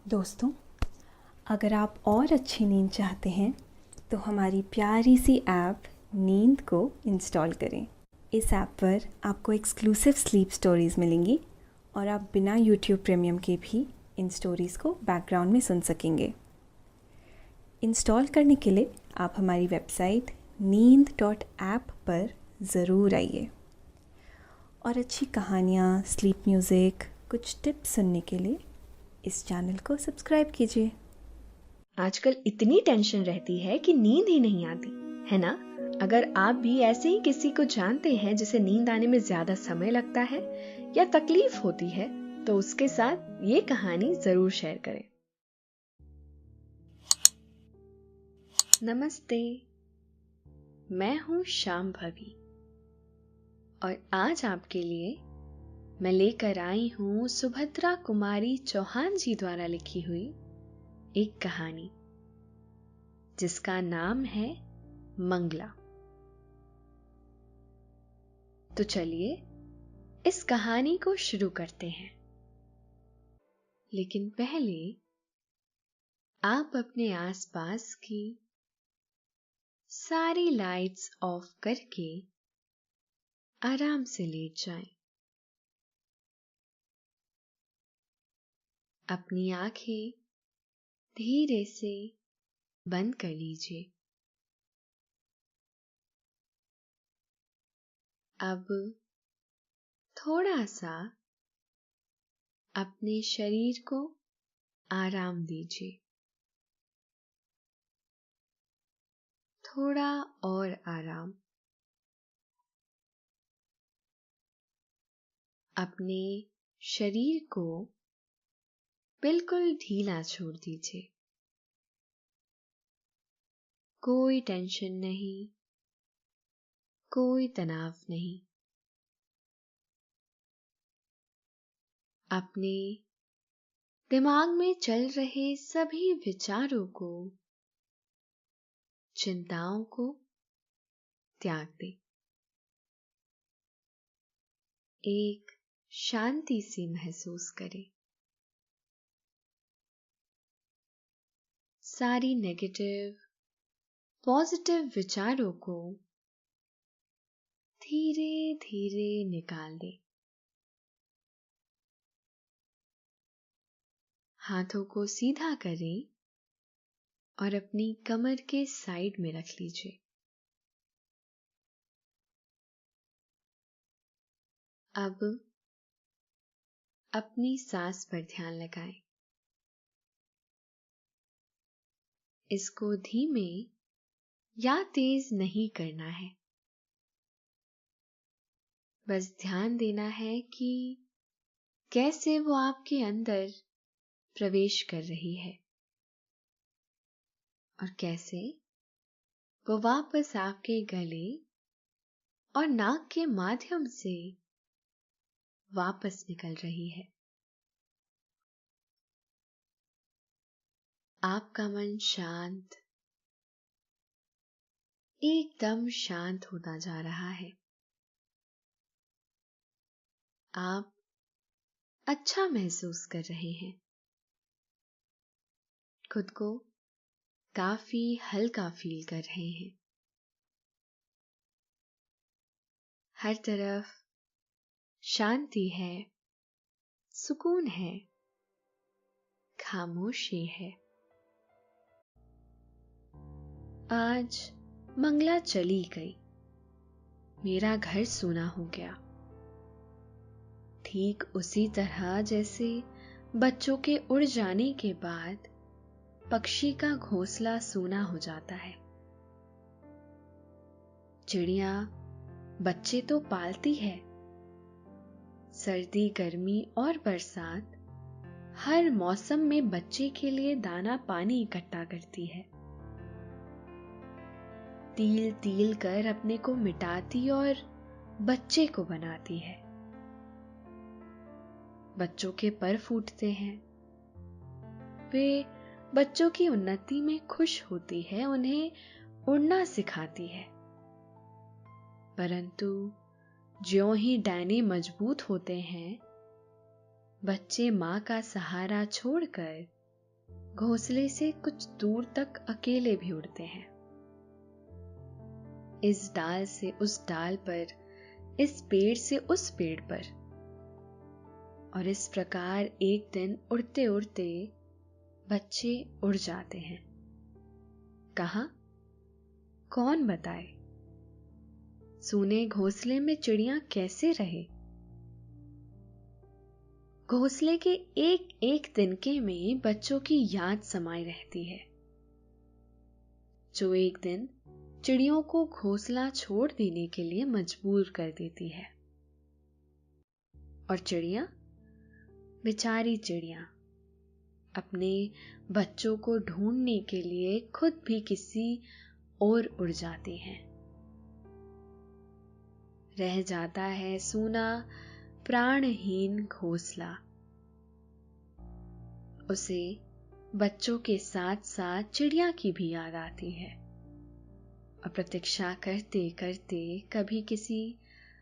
दोस्तों, अगर आप और अच्छी नींद चाहते हैं तो हमारी प्यारी सी ऐप नींद को इंस्टॉल करें। इस ऐप पर आपको एक्सक्लूसिव स्लीप स्टोरीज़ मिलेंगी और आप बिना यूट्यूब प्रीमियम के भी इन स्टोरीज़ को बैकग्राउंड में सुन सकेंगे। इंस्टॉल करने के लिए आप हमारी वेबसाइट neend.app पर ज़रूर आइए और अच्छी कहानियाँ, स्लीप म्यूज़िक, कुछ टिप्स सुनने के लिए इस चैनल को सब्सक्राइब कीजिए। आजकल इतनी टेंशन रहती है कि नींद ही नहीं आती, है ना? अगर आप भी ऐसे ही किसी को जानते हैं जिसे नींद आने में ज्यादा समय लगता है या तकलीफ होती है, तो उसके साथ ये कहानी जरूर शेयर करें। नमस्ते, मैं हूँ शाम भवी और आज आपके लिए मैं लेकर आई हूँ सुभद्रा कुमारी चौहान जी द्वारा लिखी हुई एक कहानी जिसका नाम है मंगला। तो चलिए इस कहानी को शुरू करते हैं। लेकिन पहले आप अपने आसपास की सारी लाइट्स ऑफ करके आराम से लेट जाएं। अपनी आंखें धीरे से बंद कर लीजिए। अब थोड़ा सा अपने शरीर को आराम दीजिए, थोड़ा और आराम। अपने शरीर को बिल्कुल ढीला छोड़ दीजिए। कोई टेंशन नहीं, कोई तनाव नहीं। अपने दिमाग में चल रहे सभी विचारों को, चिंताओं को त्याग दें। एक शांति सी महसूस करें। सारी नेगेटिव, पॉजिटिव विचारों को धीरे धीरे निकाल दें। हाथों को सीधा करें और अपनी कमर के साइड में रख लीजिए। अब अपनी सांस पर ध्यान लगाएं। इसको धीमे या तेज नहीं करना है। बस ध्यान देना है कि कैसे वो आपके अंदर प्रवेश कर रही है और कैसे वो वापस आपके गले और नाक के माध्यम से वापस निकल रही है। आपका मन शांत, एकदम शांत होता जा रहा है। आप अच्छा महसूस कर रहे हैं। खुद को काफी हल्का फील कर रहे हैं। हर तरफ शांति है, सुकून है, खामोशी है। आज मंगला चली गई। मेरा घर सूना हो गया। ठीक उसी तरह जैसे बच्चों के उड़ जाने के बाद पक्षी का घोंसला सूना हो जाता है। चिड़िया बच्चे तो पालती है। सर्दी, गर्मी और बरसात हर मौसम में बच्चे के लिए दाना पानी इकट्ठा करती है। तिल तिल कर अपने को मिटाती और बच्चे को बनाती है। बच्चों के पर फूटते हैं। वे बच्चों की उन्नति में खुश होती है, उन्हें उड़ना सिखाती है। परंतु ज्यों ही डैने मजबूत होते हैं, बच्चे मां का सहारा छोड़कर घोंसले से कुछ दूर तक अकेले भी उड़ते हैं, इस डाल से उस डाल पर, इस पेड़ से उस पेड़ पर। और इस प्रकार एक दिन उड़ते उड़ते बच्चे उड़ जाते हैं। कहाँ? कौन बताए? सूने घोंसले में चिड़ियां कैसे रहे? घोंसले के एक एक तिनके में बच्चों की याद समाई रहती है, जो एक दिन चिड़ियों को घोंसला छोड़ देने के लिए मजबूर कर देती है। और चिड़ियां, बेचारी चिड़ियां, अपने बच्चों को ढूंढने के लिए खुद भी किसी और उड़ जाती हैं। रह जाता है सूना प्राणहीन घोंसला। उसे बच्चों के साथ साथ चिड़िया की भी याद आती है। और प्रतीक्षा करते करते कभी किसी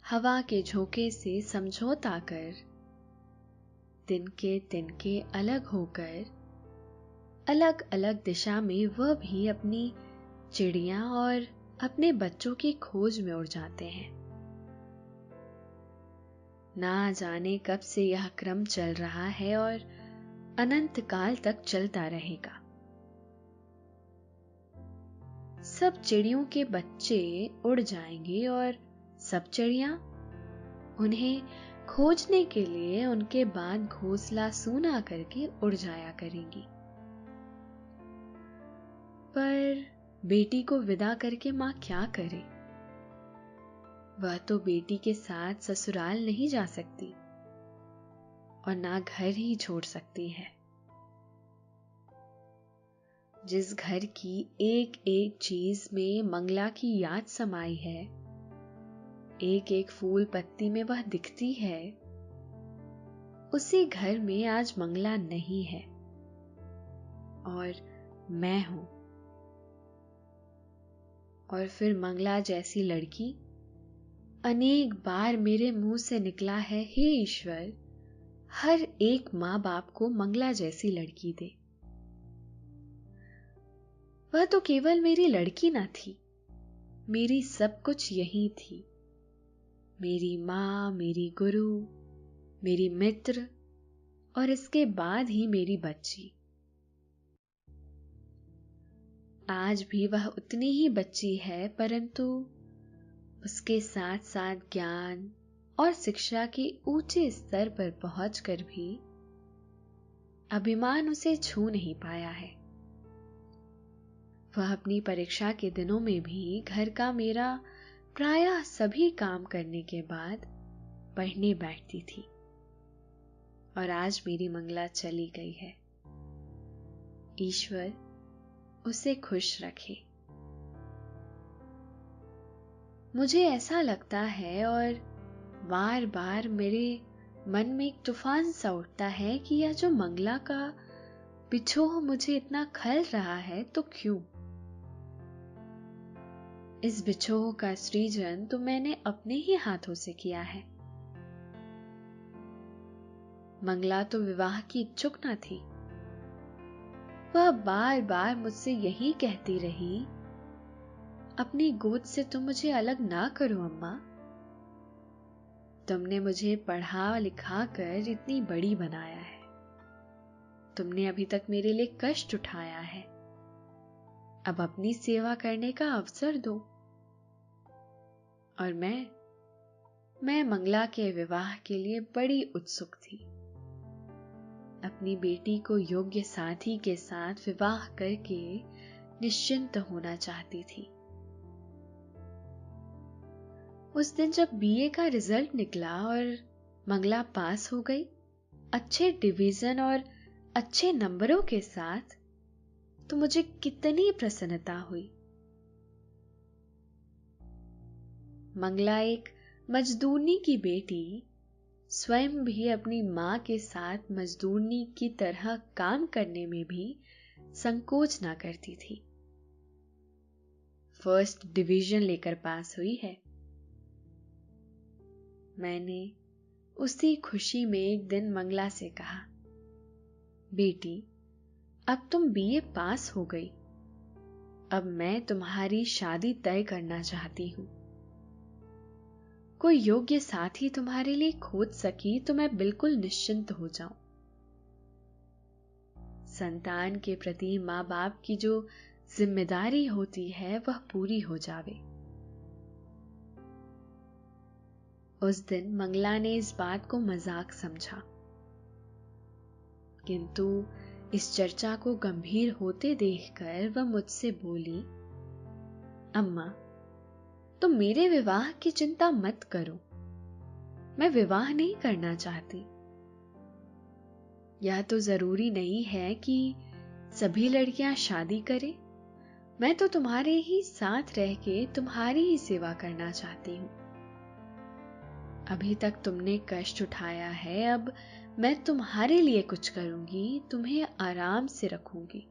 हवा के झोंके से समझौता कर, तिनके अलग होकर अलग अलग दिशा में वह भी अपनी चिड़िया और अपने बच्चों की खोज में उड़ जाते हैं। ना जाने कब से यह क्रम चल रहा है और अनंत काल तक चलता रहेगा। सब चिड़ियों के बच्चे उड़ जाएंगे और सब चिड़ियां उन्हें खोजने के लिए उनके बाद घोंसला सूना करके उड़ जाया करेंगी। पर बेटी को विदा करके मां क्या करे? वह तो बेटी के साथ ससुराल नहीं जा सकती और ना घर ही छोड़ सकती है। जिस घर की एक एक चीज में मंगला की याद समाई है, एक एक फूल पत्ती में वह दिखती है, उसी घर में आज मंगला नहीं है और मैं हूं। और फिर मंगला जैसी लड़की अनेक बार मेरे मुंह से निकला है, हे ईश्वर, हर एक मां बाप को मंगला जैसी लड़की दे। वह तो केवल मेरी लड़की ना थी, मेरी सब कुछ यही थी। मेरी मां, मेरी गुरु, मेरी मित्र और इसके बाद ही मेरी बच्ची। आज भी वह उतनी ही बच्ची है, परंतु उसके साथ साथ ज्ञान और शिक्षा के ऊंचे स्तर पर पहुंचकर भी अभिमान उसे छू नहीं पाया है। वह अपनी परीक्षा के दिनों में भी घर का मेरा प्रायः सभी काम करने के बाद पढ़ने बैठती थी। और आज मेरी मंगला चली गई है। ईश्वर उसे खुश रखे। मुझे ऐसा लगता है और बार बार मेरे मन में एक तूफान सा उठता है कि यह जो मंगला का बिछोह मुझे इतना खल रहा है, तो क्यों? इस बिछोह का सृजन तो मैंने अपने ही हाथों से किया है। मंगला तो विवाह की इच्छुक न थी। वह बार बार मुझसे यही कहती रही, अपनी गोद से तुम मुझे अलग ना करो अम्मा। तुमने मुझे पढ़ा लिखा कर इतनी बड़ी बनाया है, तुमने अभी तक मेरे लिए कष्ट उठाया है, अब अपनी सेवा करने का अवसर दो। और मैं मंगला के विवाह के लिए बड़ी उत्सुक थी। अपनी बेटी को योग्य साथी के साथ विवाह करके निश्चिंत होना चाहती थी। उस दिन जब बीए का रिजल्ट निकला और मंगला पास हो गई अच्छे डिवीजन और अच्छे नंबरों के साथ, तो मुझे कितनी प्रसन्नता हुई। मंगला एक मजदूरनी की बेटी स्वयं भी अपनी मां के साथ मजदूरनी की तरह काम करने में भी संकोच ना करती थी। फर्स्ट डिवीजन लेकर पास हुई है। मैंने उसी खुशी में एक दिन मंगला से कहा, बेटी, अब तुम बीए पास हो गई। अब मैं तुम्हारी शादी तय करना चाहती हूं। कोई योग्य साथी तुम्हारे लिए खोज सकी तो मैं बिल्कुल निश्चिंत हो जाऊं। संतान के प्रति माँ बाप की जो जिम्मेदारी होती है वह पूरी हो जावे। उस दिन मंगला ने इस बात को मजाक समझा, किंतु इस चर्चा को गंभीर होते देखकर वह मुझसे बोली, अम्मा, तुम मेरे विवाह की चिंता मत करो। मैं विवाह नहीं करना चाहती। यह तो जरूरी नहीं है कि सभी लड़कियां शादी करें। मैं तो तुम्हारे ही साथ रह के तुम्हारी ही सेवा करना चाहती हूं। अभी तक तुमने कष्ट उठाया है, अब मैं तुम्हारे लिए कुछ करूंगी, तुम्हें आराम से रखूंगी।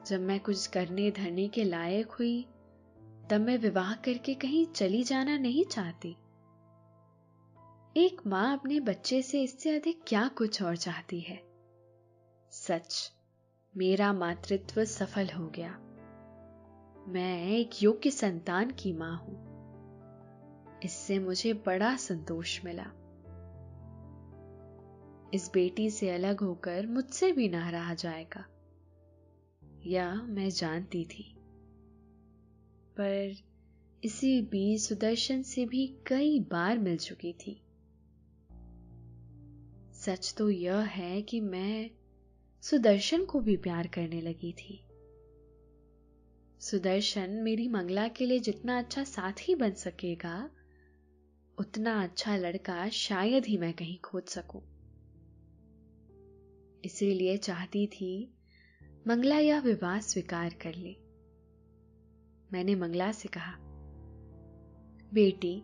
जब मैं कुछ करने धरने के लायक हुई तब मैं विवाह करके कहीं चली जाना नहीं चाहती। एक मां अपने बच्चे से इससे अधिक क्या कुछ और चाहती है। सच, मेरा मातृत्व सफल हो गया। मैं एक योग्य संतान की मां हूं। इससे मुझे बड़ा संतोष मिला। इस बेटी से अलग होकर मुझसे भी ना रहा जाएगा, यह मैं जानती थी। पर इसी बीच सुदर्शन से भी कई बार मिल चुकी थी। सच तो यह है कि मैं सुदर्शन को भी प्यार करने लगी थी। सुदर्शन मेरी मंगला के लिए जितना अच्छा साथी बन सकेगा, उतना अच्छा लड़का शायद ही मैं कहीं खोज सकूं। इसीलिए चाहती थी मंगला यह विवाह स्वीकार कर ले। मैंने मंगला से कहा, बेटी,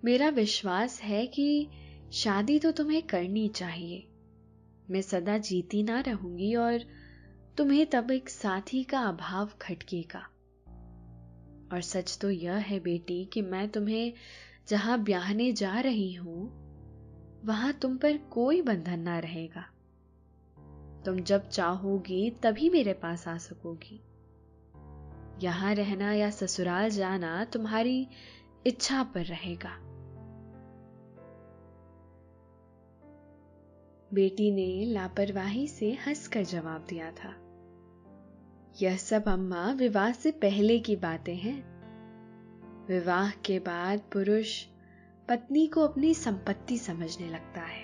मेरा विश्वास है कि शादी तो तुम्हें करनी चाहिए। मैं सदा जीती ना रहूंगी और तुम्हें तब एक साथी का अभाव खटकेगा। और सच तो यह है बेटी कि मैं तुम्हें जहां ब्याहने जा रही हूं वहां तुम पर कोई बंधन ना रहेगा। तुम जब चाहोगी तभी मेरे पास आ सकोगी। यहां रहना या ससुराल जाना तुम्हारी इच्छा पर रहेगा। बेटी ने लापरवाही से हंसकर जवाब दिया था, यह सब अम्मा विवाह से पहले की बातें हैं। विवाह के बाद पुरुष पत्नी को अपनी संपत्ति समझने लगता है।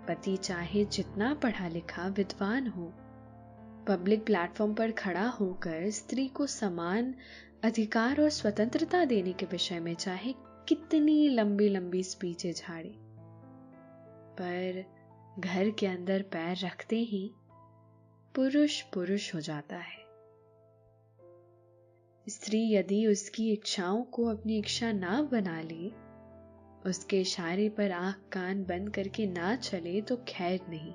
पति चाहे जितना पढ़ा लिखा विद्वान हो, पब्लिक प्लेटफॉर्म पर खड़ा होकर स्त्री को समान अधिकार और स्वतंत्रता देने के विषय में चाहे कितनी लंबी लंबी स्पीचें झाड़े, पर घर के अंदर पैर रखते ही पुरुष पुरुष हो जाता है। स्त्री यदि उसकी इच्छाओं को अपनी इच्छा ना बना ले, उसके इशारे पर आंख कान बंद करके ना चले तो खैर नहीं।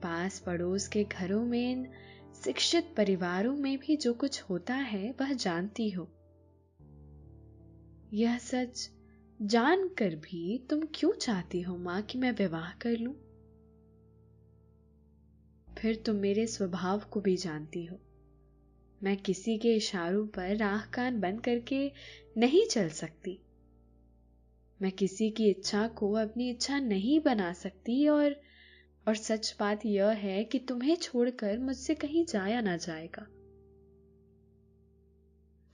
पास पड़ोस के घरों में, शिक्षित परिवारों में भी जो कुछ होता है वह जानती हो। यह सच जानकर भी तुम क्यों चाहती हो मां कि मैं विवाह कर लूं? फिर तुम मेरे स्वभाव को भी जानती हो। मैं किसी के इशारों पर आंख कान बंद करके नहीं चल सकती। मैं किसी की इच्छा को अपनी इच्छा नहीं बना सकती। और सच बात यह है कि तुम्हें छोड़कर मुझसे कहीं जाया ना जाएगा।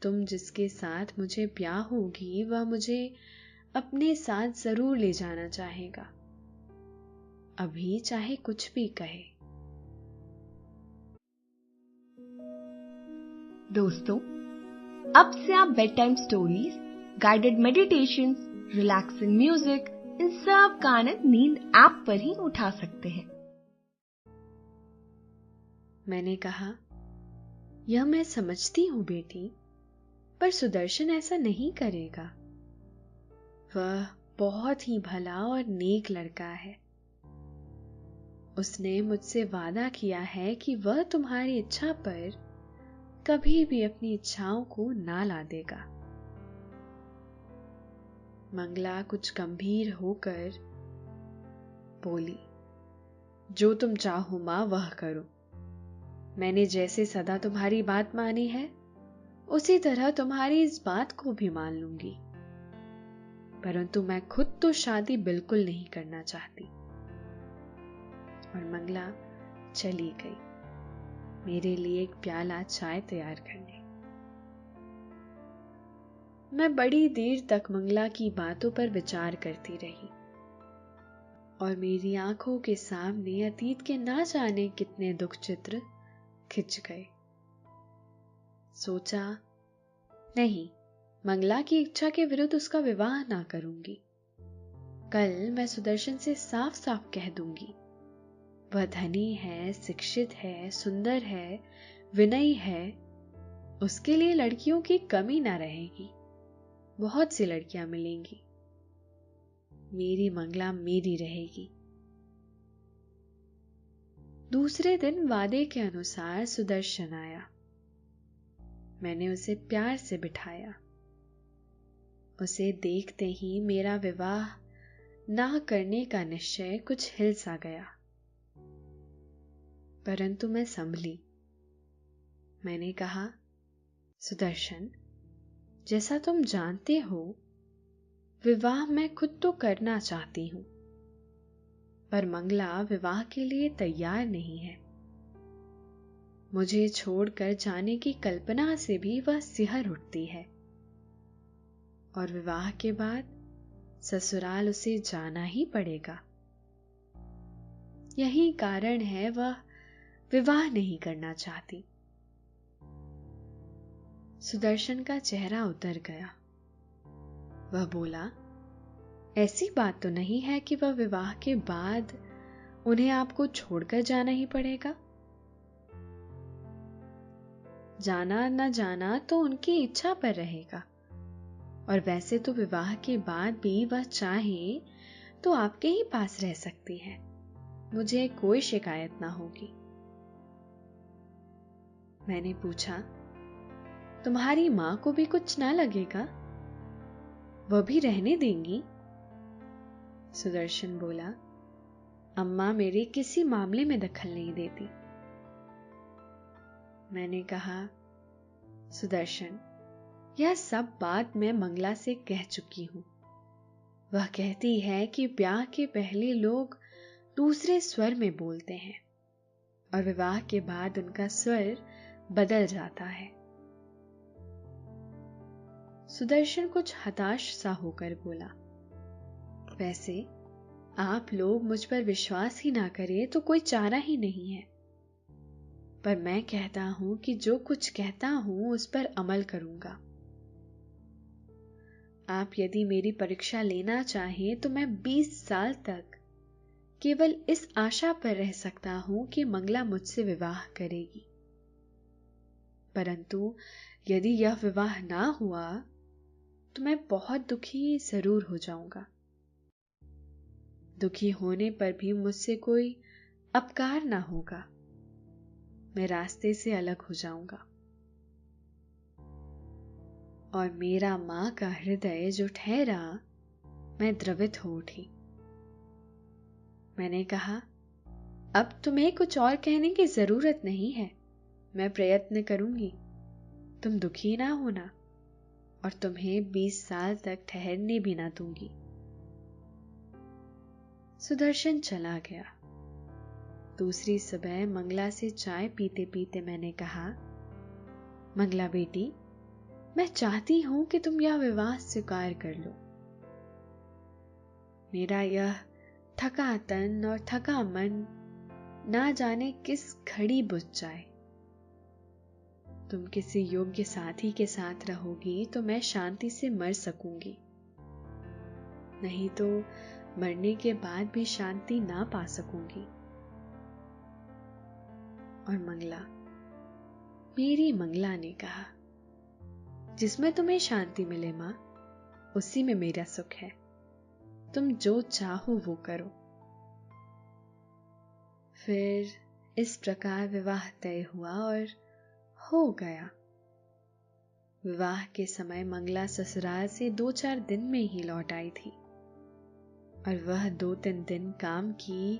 तुम जिसके साथ मुझे ब्याह होगी वह मुझे अपने साथ जरूर ले जाना चाहेगा, अभी चाहे कुछ भी कहे। दोस्तों, अब से आप bed time stories, guided meditation, relaxing music, इन सब का आनंद नींद ऐप पर ही उठा सकते हैं। मैंने कहा, यह मैं समझती हूं बेटी, पर सुदर्शन ऐसा नहीं करेगा। वह बहुत ही भला और नेक लड़का है। उसने मुझसे वादा किया है कि वह तुम्हारी इच्छा पर कभी भी अपनी इच्छाओं को ना ला देगा। मंगला कुछ गंभीर होकर बोली, जो तुम चाहो मां वह करो। मैंने जैसे सदा तुम्हारी बात मानी है, उसी तरह तुम्हारी इस बात को भी मान लूंगी। परंतु मैं खुद तो शादी बिल्कुल नहीं करना चाहती। और मंगला चली गई मेरे लिए एक प्याला चाय तैयार करने। मैं बड़ी देर तक मंगला की बातों पर विचार करती रही और मेरी आंखों के सामने अतीत के ना जाने कितने दुख चित्र खिंच गए। सोचा, नहीं, मंगला की इच्छा के विरुद्ध उसका विवाह ना करूंगी। कल मैं सुदर्शन से साफ साफ कह दूंगी, वह धनी है, शिक्षित है, सुंदर है, विनयी है, उसके लिए लड़कियों की कमी ना रहेगी। बहुत सी लड़कियां मिलेंगी, मेरी मंगला मेरी रहेगी। दूसरे दिन वादे के अनुसार सुदर्शन आया। मैंने उसे प्यार से बिठाया। उसे देखते ही मेरा विवाह ना करने का निश्चय कुछ हिल सा गया। परंतु मैं संभली। मैंने कहा, सुदर्शन, जैसा तुम जानते हो, विवाह मैं खुद तो करना चाहती हूं, पर मंगला विवाह के लिए तैयार नहीं है। मुझे छोड़कर जाने की कल्पना से भी वह सिहर उठती है और विवाह के बाद ससुराल उसे जाना ही पड़ेगा। यही कारण है वह विवाह नहीं करना चाहती। सुदर्शन का चेहरा उतर गया। वह बोला, ऐसी बात तो नहीं है कि वह विवाह के बाद उन्हें आपको छोड़कर जाना ही पड़ेगा। जाना न जाना तो उनकी इच्छा पर रहेगा, और वैसे तो विवाह के बाद भी वह चाहे तो आपके ही पास रह सकती है। मुझे कोई शिकायत ना होगी। मैंने पूछा, तुम्हारी मां को भी कुछ ना लगेगा? वह भी रहने देंगी? सुदर्शन बोला, अम्मा मेरे किसी मामले में दखल नहीं देती। मैंने कहा, सुदर्शन, यह सब बात मैं मंगला से कह चुकी हूं। वह कहती है कि ब्याह के पहले लोग दूसरे स्वर में बोलते हैं और विवाह के बाद उनका स्वर बदल जाता है। सुदर्शन कुछ हताश सा होकर बोला, वैसे आप लोग मुझ पर विश्वास ही ना करें तो कोई चारा ही नहीं है, पर मैं कहता हूं कि जो कुछ कहता हूं उस पर अमल करूंगा। आप यदि मेरी परीक्षा लेना चाहें तो मैं 20 साल तक केवल इस आशा पर रह सकता हूं कि मंगला मुझसे विवाह करेगी। परंतु यदि यह विवाह ना हुआ तो मैं बहुत दुखी जरूर हो जाऊंगा। दुखी होने पर भी मुझसे कोई अपकार ना होगा। मैं रास्ते से अलग हो जाऊंगा और मेरा मां का हृदय जो ठहरा, मैं द्रवित हो उठी। मैंने कहा, अब तुम्हें कुछ और कहने की जरूरत नहीं है। मैं प्रयत्न करूंगी, तुम दुखी ना होना, और तुम्हें 20 साल तक ठहरने भी ना दूंगी। सुदर्शन चला गया। दूसरी सुबह मंगला से चाय पीते पीते मैंने कहा, मंगला बेटी, मैं चाहती हूं कि तुम यह विवाह स्वीकार कर लो। मेरा यह थका तन और थका मन ना जाने किस घड़ी बुझ जाए। तुम किसी योग्य साथी के साथ रहोगी तो मैं शांति से मर सकूंगी, नहीं तो मरने के बाद भी शांति ना पा सकूंगी। और मंगला, मेरी मंगला ने कहा, जिसमें तुम्हें शांति मिले मां, उसी में मेरा सुख है। तुम जो चाहो वो करो। फिर इस प्रकार विवाह तय हुआ और हो गया। विवाह के समय मंगला ससुराल से 2-4 दिन में ही लौट आई थी और वह 2-3 दिन काम की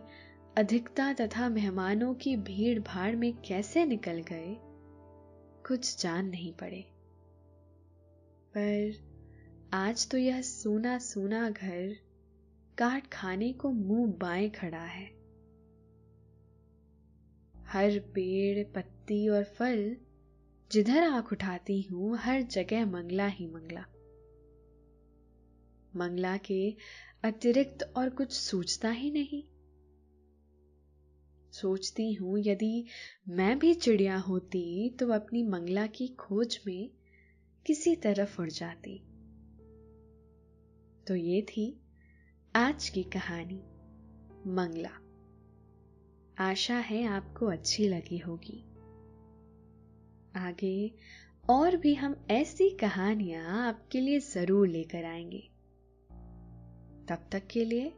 अधिकता तथा मेहमानों की भीड़ भाड़ में कैसे निकल गए कुछ जान नहीं पड़े। पर आज तो यह सूना सूना घर काट खाने को मुंह बाएं खड़ा है। हर पेड़, पत्ती और फल जिधर आंख उठाती हूं, हर जगह मंगला ही मंगला। मंगला के अतिरिक्त और कुछ सूझता ही नहीं। सोचती हूं यदि मैं भी चिड़िया होती तो अपनी मंगला की खोज में किसी तरफ उड़ जाती। तो ये थी आज की कहानी मंगला। आशा है आपको अच्छी लगी होगी। आगे और भी हम ऐसी कहानियां आपके लिए जरूर लेकर आएंगे। तब तक के लिए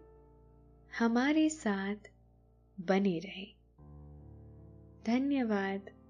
हमारे साथ बने रहें। धन्यवाद।